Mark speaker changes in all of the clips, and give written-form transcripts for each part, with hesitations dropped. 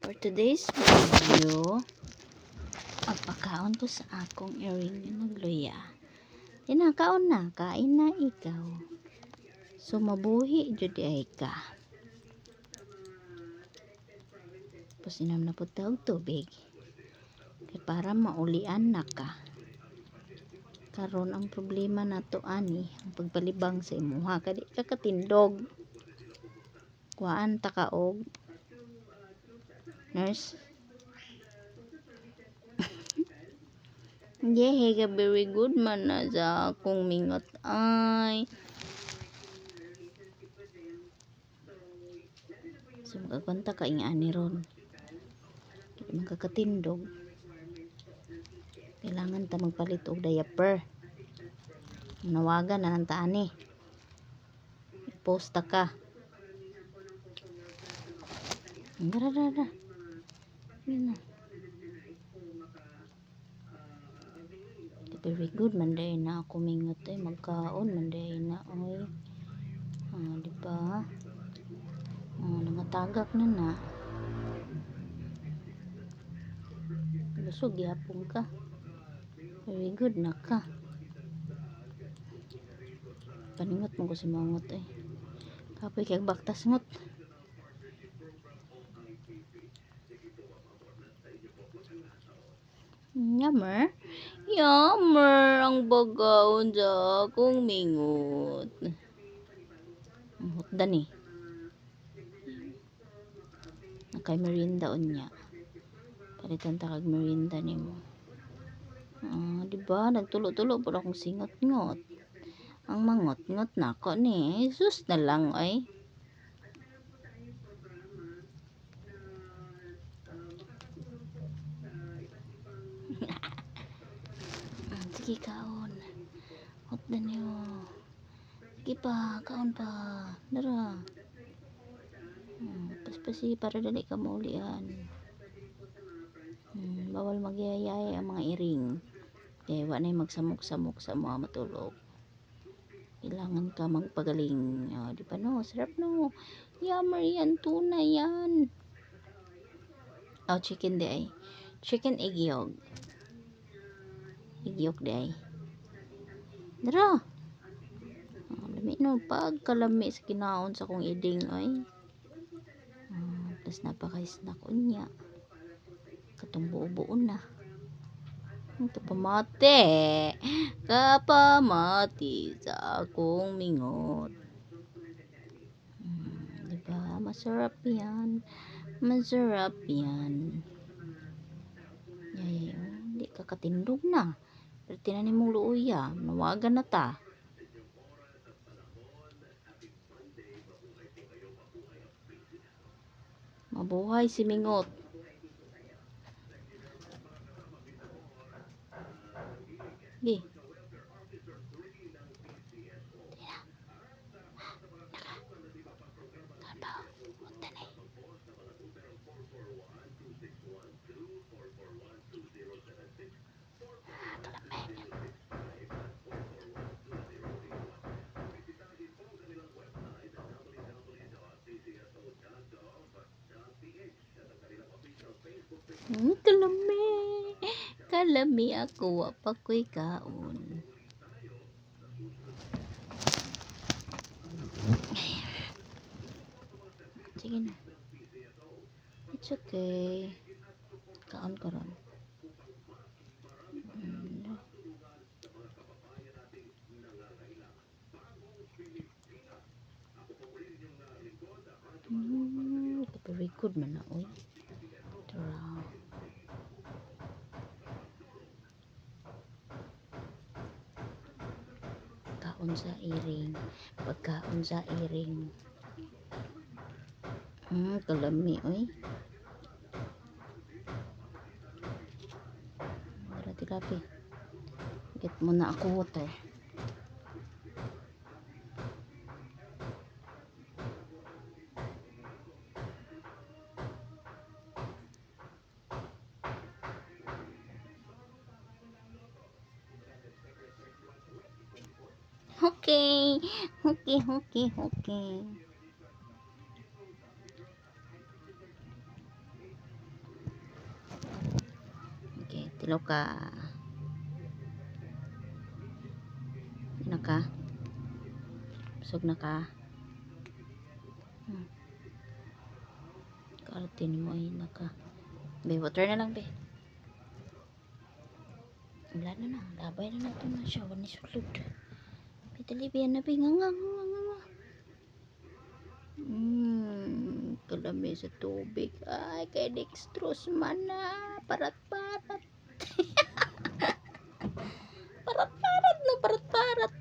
Speaker 1: For today's video, pagpakaon ko sa akong earring na nagluya. Tinakaon na, kain na ikaw. So, mabuhi jud ay ka. Pusinam na po tawag tubig. Kaya para maulian na ka. Karon ang problema na to ani, ang pagbalibang sa imuha. Kadi ka katindog. Kuhaan ta kaog. Nurse. Yehe ka very good man na sa akong mingot ay. So magkakwanta ka ingani ron. Kaya magkakatindog. Kailangan ta magpalit og diaper. Nawagan na ng taani. Posta ka. Dara. Yan na. Very good man day na ako mingot ay magkaon man day na oy. Di ba? Nangatagak na. Lusog yapon ka. Very good na ka. Paningot mo ko si mangot eh. Kapoy kay baktas ngot. Yummer ang bagaon sa akong mingot. Ang hotdan eh. Nakay merinda unya. Palitan ta kag merinda nimo. Diba nagtulo-tulo pud akong singot-ngot. Ang mangot-ngot nako ni. Sus na lang ay. Sige kaon. Hotdan niyo. Sige pa, kaon pa. Dara. Paspasi para dali ka maulian. Bawal magyayay ang mga iring. Kaya wa na magsamok-samok sa mga matulog. Kailangan ka magpagaling. Di ba no? Sarap no. Yummer yan. Tuna yan. Chicken di ay. Chicken egg yolk. Egg yolk di ay. Dara. Lami no. Pagkalami sa kinaon sa kong iding ay. Tapos napaka-snack unya. Katong buo-buo na. Kapamati sa akong mingot. Diba? Masarap yan. Hindi ka katindog na. Pero tinanim mong luuya. Nawagan na ta. Mabuhay si mingot. Gi. Kalami ako pa ko'y kaon. Sige na. It's okay. Kaon ko ron. Very good man na oy. Kaon sa iring. Pagkaon sa iring. Kalami oy. Grabe. Get mo na ako water. Okay. Tilo ka. Na ka. Busog na ka. Karatin mo ay naka. Be, water na lang be. Wala na na. Labay na natin na siya. Wani sulod. Pitalibiyan na be. Nga. Kalami sa tubig. Ay, kay dextrose man na. Parat-parat. Parat-parat no. Parat-parat.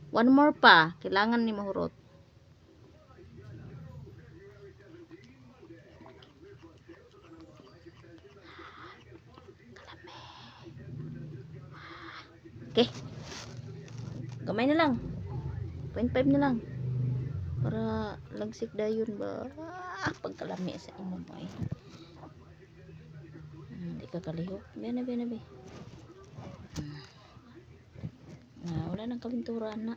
Speaker 1: One more pa. Kailangan ni mahurot. Okay. Gamay na lang. 0.5 na lang. Para lagsik dayon ba. Pagkalami sa imo mo ay. Hindi ka kalihok. Be. Wala nang kalinturan na.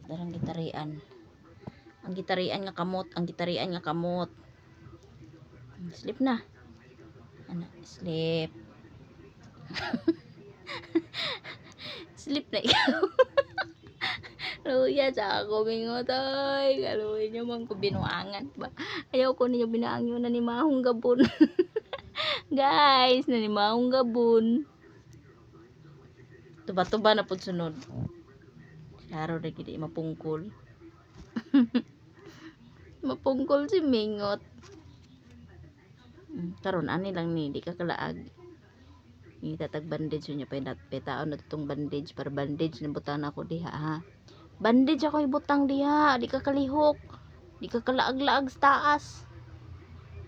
Speaker 1: Darang gitarian. Ang gitarian nga kamot. Sleep na. Sleep. Sleep na ikaw. Luya sa ako mingotoy. Kaluin nyo man ko binuangan ba. Ayaw ko ninyo binaangyo na ni mahong gabon. Guys, na ni mahong gabon. Tuba-tuba na pud sunod. Saro na gidi mapungkol. Mapungkol si Mingot. Karon ani lang ni, di ka kalaag. Itatag bandage niya pa taon na tutong bandage para bandage na butang ako diha ha. Bandage ako ibutang diha, di ka kalihok. Di ka kalaag-laag sa taas.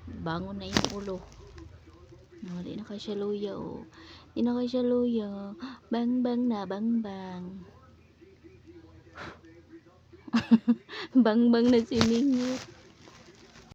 Speaker 1: Bangon na yung ulo. Di na kay siya luya oh. Di na kay siya luya. Bang na bang. Bang na si Mingot.